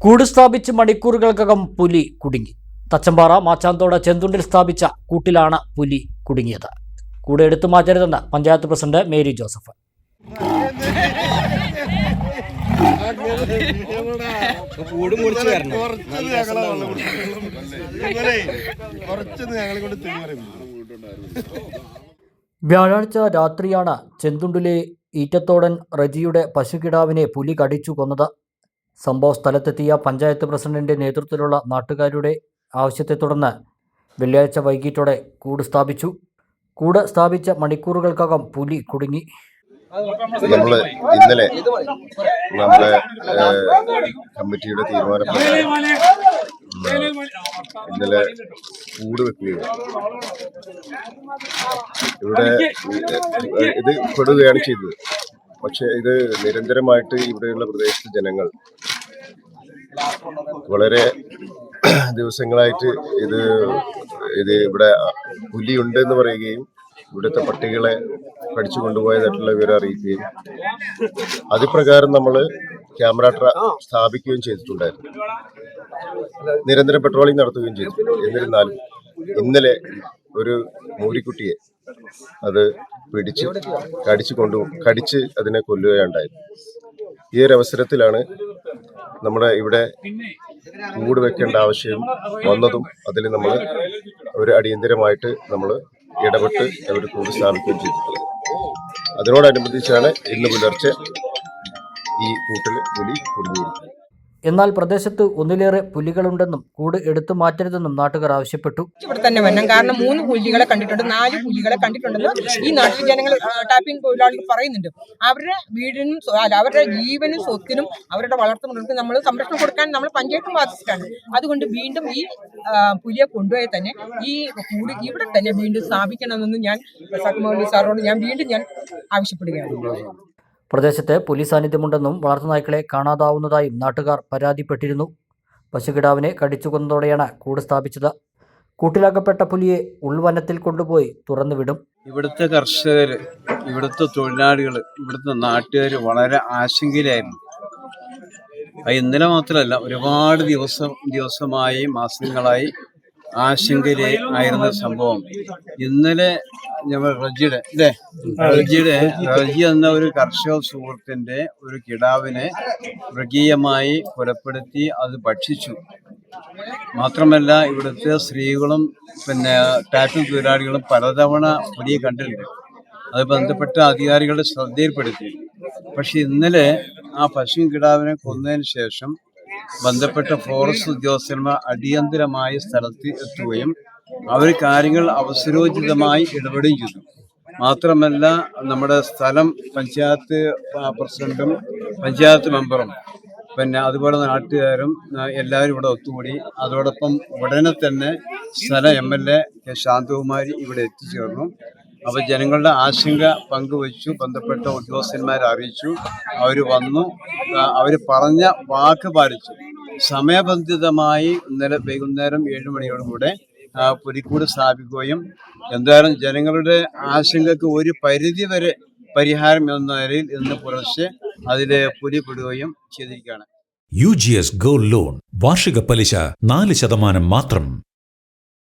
കൂട് സ്ഥാപിച്ച് മണിക്കൂറുകൾക്കകം പുലി കുടുങ്ങി. തച്ചമ്പാറ മാച്ചാന്തോട് ചെന്തുണ്ടിൽ സ്ഥാപിച്ച കൂട്ടിലാണ് പുലി കുടുങ്ങിയത്. കൂട് എടുത്തു മാറ്റരുതെന്ന് പഞ്ചായത്ത് പ്രസിഡന്റ് മേരി ജോസഫ്. വ്യാഴാഴ്ച രാത്രിയാണ് ചെന്തുണ്ടിലെ ഈറ്റത്തോടൻ റജിയുടെ പശുകിടാവിനെ പുലി കടിച്ചു കൊന്നത്. സംഭവ സ്ഥലത്തെത്തിയ പഞ്ചായത്ത് പ്രസിഡന്റിന്റെ നേതൃത്വത്തിലുള്ള നാട്ടുകാരുടെ ആവശ്യത്തെ തുടർന്ന് വെള്ളിയാഴ്ച വൈകിട്ടോടെ കൂട് സ്ഥാപിച്ചു. കൂട് സ്ഥാപിച്ച മണിക്കൂറുകൾക്കകം പുലി കുടുങ്ങി. ഇന്നലെ നമ്മുടെ കമ്മിറ്റിയുടെ തീരുമാനപ്രകാരം ഇന്നലെ കൂട് വെക്കുകയാണ്. ഇവിടെ ഇത് പെടുകയാണ് ചെയ്തത്. പക്ഷെ ഇത് നിരന്തരമായിട്ട് ഇവിടെയുള്ള പ്രദേശത്തെ ജനങ്ങൾ വളരെ ദിവസങ്ങളായിട്ട് ഇത് ഇവിടെ പുലിയുണ്ട് എന്ന് പറയുകയും ഇവിടുത്തെ പട്ടികളെ കടിച്ചു കൊണ്ടുപോയതായിട്ടുള്ള വിവരം അറിയിക്കുകയും അതുപ്രകാരം നമ്മൾ ക്യാമറ സ്ഥാപിക്കുകയും ചെയ്തിട്ടുണ്ടായിരുന്നു. നിരന്തരം പെട്രോളിംഗ് നടത്തുകയും ചെയ്തു. എന്നിരുന്നാലും ഇന്നലെ ഒരു മൂരിക്കുട്ടിയെ അത് പിടിച്ച് കടിച്ച് അതിനെ കൊല്ലുകയുണ്ടായത്. ഈ ഒരു അവസരത്തിലാണ് നമ്മുടെ ഇവിടെ കൂട് വെക്കേണ്ട ആവശ്യം വന്നതും അതിൽ നമ്മൾ ഒരു അടിയന്തരമായിട്ട് നമ്മൾ ഇടപെട്ട് അവർ കൂട് സ്ഥാപിക്കുകയും ചെയ്തിട്ടുള്ളത്. അതിനോടനുബന്ധിച്ചാണ് ഇന്ന് പുലർച്ചെ ഈ കൂട്ടിൽ പുലി കുടുങ്ങിയിരിക്കുന്നത്. എന്നാൽ പ്രദേശത്ത് ഒന്നിലേറെ പുലികളുണ്ടെന്നും കൂട് എടുത്തു മാറ്റരുതെന്നും നാട്ടുകാർ ആവശ്യപ്പെട്ടു. ഇവിടെ തന്നെ വരണം, കാരണം 3 പുലികളെ കണ്ടിട്ടുണ്ട്, 4 പുലികളെ കണ്ടിട്ടുണ്ടെന്ന് ഈ നാട്ടിൽ ജനങ്ങൾ ടാപ്പിംഗ് തൊഴിലാളികൾ പറയുന്നുണ്ട്. അവരുടെ വീടിനും അവരുടെ ജീവനും സ്വത്തിനും അവരുടെ വളർത്തുമൃഗങ്ങൾക്ക് നമ്മൾ സംരക്ഷണം കൊടുക്കാൻ നമ്മൾ പഞ്ചായത്തും ബാധിച്ചിട്ടാണ്. അതുകൊണ്ട് വീണ്ടും ഈ പുലിയെ കൊണ്ടുപോയി തന്നെ ഈ കൂട് ഇവിടെ തന്നെ വീണ്ടും സ്ഥാപിക്കണമെന്ന് ഞാൻ സഖ്മൗലി സാറോട് വീണ്ടും ആവശ്യപ്പെടുകയാണ്. പ്രദേശത്ത് പുലി സാന്നിധ്യമുണ്ടെന്നും വളർത്തുനായ്ക്കളെ കാണാതാവുന്നതായും നാട്ടുകാർ പരാതിപ്പെട്ടിരുന്നു. പശുകിടാവിനെ കടിച്ചു കൊന്നതോടെയാണ് കൂട് സ്ഥാപിച്ചത്. കൂട്ടിലാക്കപ്പെട്ട പുലിയെ ഉൾവനത്തിൽ കൊണ്ടുപോയി തുറന്നുവിടും. ഇവിടുത്തെ കർഷകർ, ഇവിടുത്തെ തൊഴിലാളികൾ, ഇവിടുത്തെ നാട്ടുകാർ വളരെ ആശങ്കയിലായിരുന്നു. ഇന്നലെ മാത്രമല്ല, ഒരുപാട് ദിവസമായി മാസങ്ങളായി ആശങ്കയിലായിരുന്ന സംഭവം ഇന്നലെ റജി എന്ന ഒരു കർഷക സുഹൃത്തിന്റെ ഒരു കിടാവിനെ മൃഗീയമായി കൊലപ്പെടുത്തി അത് ഭക്ഷിച്ചു. മാത്രമല്ല, ഇവിടുത്തെ സ്ത്രീകളും ടാപ്പിംഗ് തൊഴിലാളികളും പലതവണ പുലിയെ കണ്ടിട്ടുണ്ട്. അത് ബന്ധപ്പെട്ട അധികാരികളുടെ ശ്രദ്ധയിൽപ്പെടുത്തി. പക്ഷെ ഇന്നലെ ആ പശു കിടാവിനെ കൊന്നതിന് ശേഷം ബന്ധപ്പെട്ട ഫോറസ്റ്റ് ഉദ്യോഗസ്ഥന്മാർ അടിയന്തരമായി സ്ഥലത്ത് എത്തുകയും അവർ കാര്യങ്ങൾ അവസരോചിതമായി ഇടപെടുകയും ചെയ്തു. മാത്രമല്ല, നമ്മുടെ സ്ഥലം പഞ്ചായത്ത് പ്രസിഡന്റും പഞ്ചായത്ത് മെമ്പറും അതുപോലെ നാട്ടുകാരും എല്ലാവരും ഇവിടെ ഒത്തുകൂടി. അതോടൊപ്പം ഉടനെ തന്നെ സ്ഥല MLA കെ ശാന്തകുമാരി ഇവിടെ എത്തിച്ചേർന്നു. അപ്പോൾ ജനങ്ങളുടെ ആശങ്ക പങ്കുവച്ചു, ബന്ധപ്പെട്ട ഉദ്യോഗസ്ഥന്മാരെ അറിയിച്ചു. അവർ വന്നു, അവർ പറഞ്ഞ വാക്ക് പാലിച്ചു. സമയബന്ധിതമായി ഇന്നലെ വൈകുന്നേരം 7 മണിയോടുകൂടെ പുലിക്കൂട് സ്ഥാപിക്കുകയും എന്തായാലും ജനങ്ങളുടെ ആശങ്കയ്ക്ക് ഒരു പരിധി വരെ പരിഹാരം എന്ന നിലയിൽ ഇന്ന് പുലർച്ചെ അതിലെ പുലി പെടുകയും ചെയ്തിരിക്കുകയാണ്. UGS ഗോൾഡ് ലോൺ വാർഷിക പലിശ 4% മാത്രം.